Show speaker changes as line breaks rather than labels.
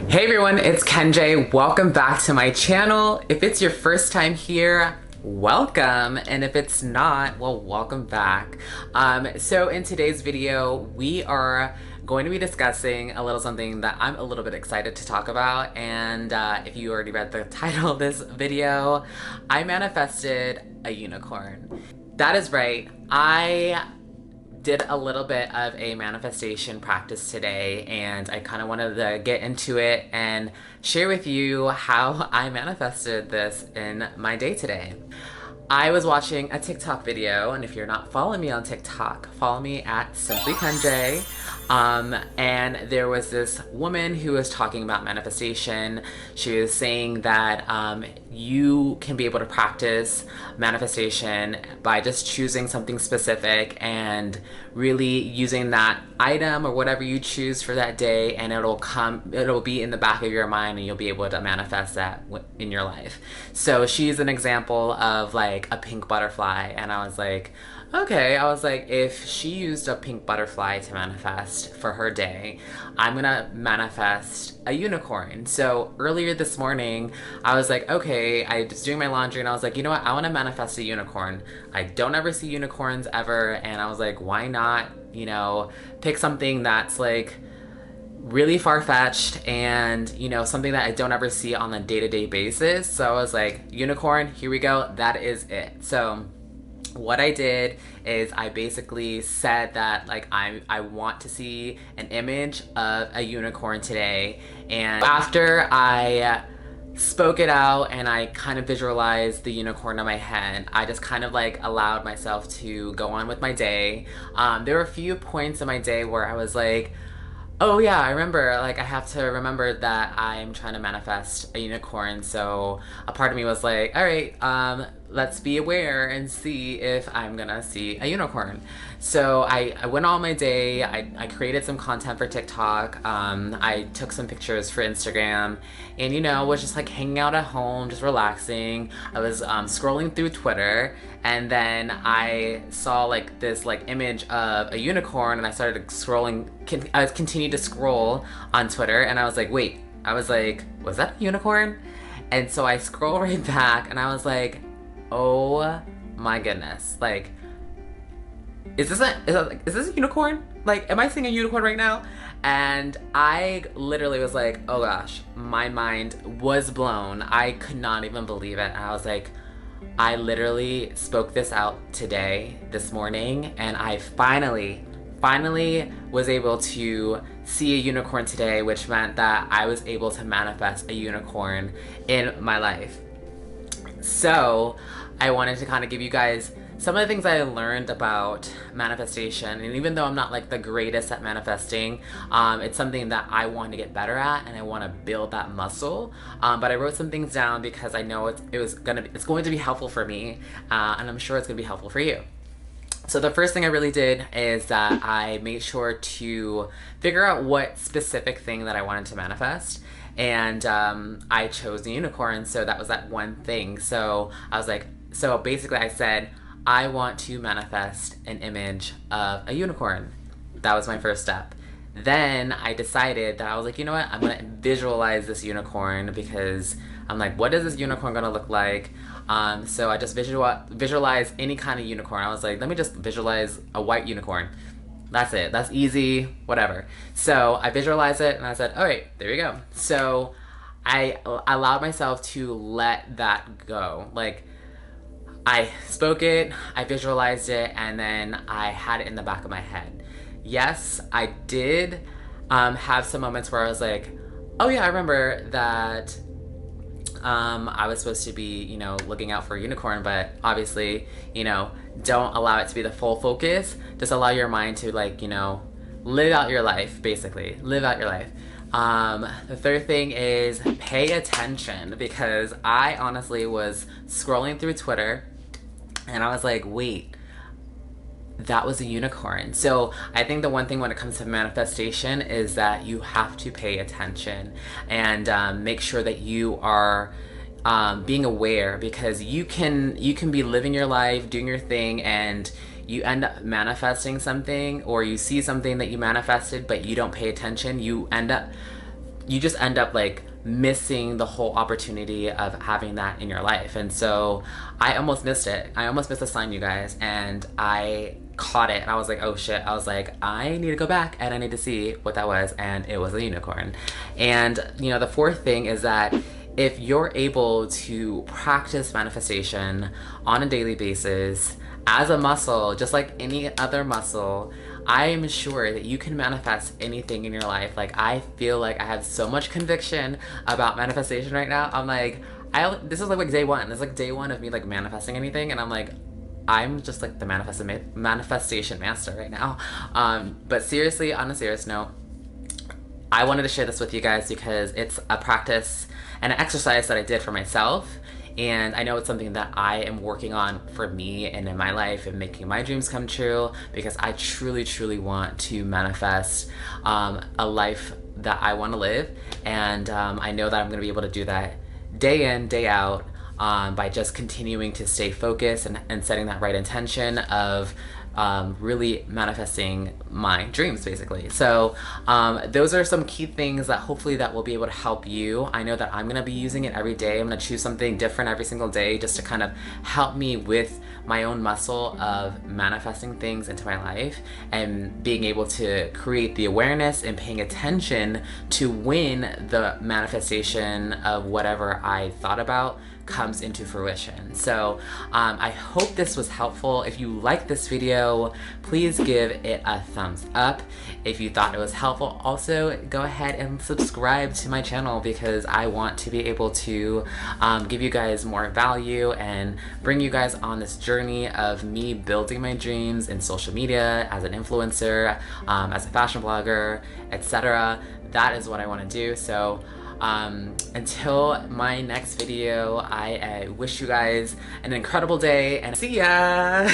Hey everyone, it's Kenjay. Welcome back to my channel. If it's your first time here, welcome. And if it's not, well, welcome back. So in today's video, we are going to be discussing a little something that I'm a little bit excited to talk about. And if you already read the title of this video, I manifested a unicorn. That is right. I did a little bit of a manifestation practice today, and I kind of wanted to get into it and share with you how I manifested this in my day today. I was watching a TikTok video, and if you're not following me on TikTok, follow me at Simply Kenjay. And there was this woman who was talking about manifestation. She was saying that you can be able to practice manifestation by just choosing something specific and really using that item or whatever you choose for that day, and it'll be in the back of your mind and you'll be able to manifest that in your life. So she's an example of like a pink butterfly, and I was like, okay, if she used a pink butterfly to manifest for her day, I'm gonna manifest a unicorn. So earlier this morning, I was like, okay, I was doing my laundry and I was like, you know what, I wanna manifest a unicorn. I don't ever see unicorns ever, and I was like, why not, pick something that's like really far-fetched and something that I don't ever see on a day-to-day basis. So I was like, unicorn, here we go, that is it. So what I did is I basically said that like I want to see an image of a unicorn today, and after I spoke it out and I kind of visualized the unicorn in my head, I just kind of like allowed myself to go on with my day. There were a few points in my day where I was like, oh yeah, I remember, like I have to remember that I'm trying to manifest a unicorn. So a part of me was like, all right, let's be aware and see if I'm gonna see a unicorn. So I went on my day, I created some content for TikTok, I took some pictures for Instagram, and was just like hanging out at home, just relaxing. I was scrolling through Twitter, and then I saw like this like image of a unicorn, and I started scrolling, I continued to scroll on Twitter, and I was like, wait, was that a unicorn? And so I scroll right back, and I was like, oh my goodness, like, is this a unicorn? Like, am I seeing a unicorn right now? And I literally was like, oh gosh, my mind was blown. I could not even believe it. And I was like, I literally spoke this out today, this morning, and I finally was able to see a unicorn today, which meant that I was able to manifest a unicorn in my life. So I wanted to kind of give you guys some of the things I learned about manifestation, and even though I'm not like the greatest at manifesting, it's something that I want to get better at, and I want to build that muscle. But I wrote some things down because I know it's going to be helpful for me, and I'm sure it's going to be helpful for you. So the first thing I really did is that I made sure to figure out what specific thing that I wanted to manifest. And I chose the unicorn, so that was that one thing. So I was like, so basically I said, I want to manifest an image of a unicorn. That was my first step. Then I decided that I was like, you know what, I'm gonna visualize this unicorn, because I'm like, what is this unicorn gonna look like? So I just visualize any kind of unicorn. I was like, let me just visualize a white unicorn. That's it. That's easy, whatever. So I visualized it and I said, all right, there we go. So I allowed myself to let that go. Like, I spoke it, I visualized it, and then I had it in the back of my head. Yes, I did have some moments where I was like, oh yeah, I remember that I was supposed to be, looking out for a unicorn, but obviously, don't allow it to be the full focus. Just allow your mind to, like, live out your life, basically. Live out your life. The third thing is pay attention, because I honestly was scrolling through Twitter and I was like, wait, that was a unicorn. So I think the one thing when it comes to manifestation is that you have to pay attention and make sure that you are being aware, because you can be living your life, doing your thing, and you end up manifesting something, or you see something that you manifested but you don't pay attention. You end up you just end up like missing the whole opportunity of having that in your life. And so I almost missed it. I almost missed the sign, you guys, and I caught it and I was like, oh shit. I was like, I need to go back and I need to see what that was, and it was a unicorn. And you know, the fourth thing is that if you're able to practice manifestation on a daily basis as a muscle, just like any other muscle, I am sure that you can manifest anything in your life. Like, I feel like I have so much conviction about manifestation right now. I'm like, this is like day one. It's like day one of me like manifesting anything, and I'm like, I'm just like the manifestation master right now. But seriously, on a serious note, I wanted to share this with you guys because it's a practice and an exercise that I did for myself. And I know it's something that I am working on for me and in my life and making my dreams come true, because I truly, truly want to manifest a life that I want to live. And I know that I'm going to be able to do that day in, day out, by just continuing to stay focused and setting that right intention of really manifesting my dreams, basically. So those are some key things that hopefully that will be able to help you. I know that I'm gonna be using it every day. I'm gonna choose something different every single day just to kind of help me with my own muscle of manifesting things into my life and being able to create the awareness and paying attention to when the manifestation of whatever I thought about comes into fruition. So I hope this was helpful. If you like this video, please give it a thumbs up. If you thought it was helpful, also go ahead and subscribe to my channel, because I want to be able to give you guys more value and bring you guys on this journey of me building my dreams in social media, as an influencer, as a fashion blogger, etc. That is what I want to do. So until my next video, I wish you guys an incredible day and see ya!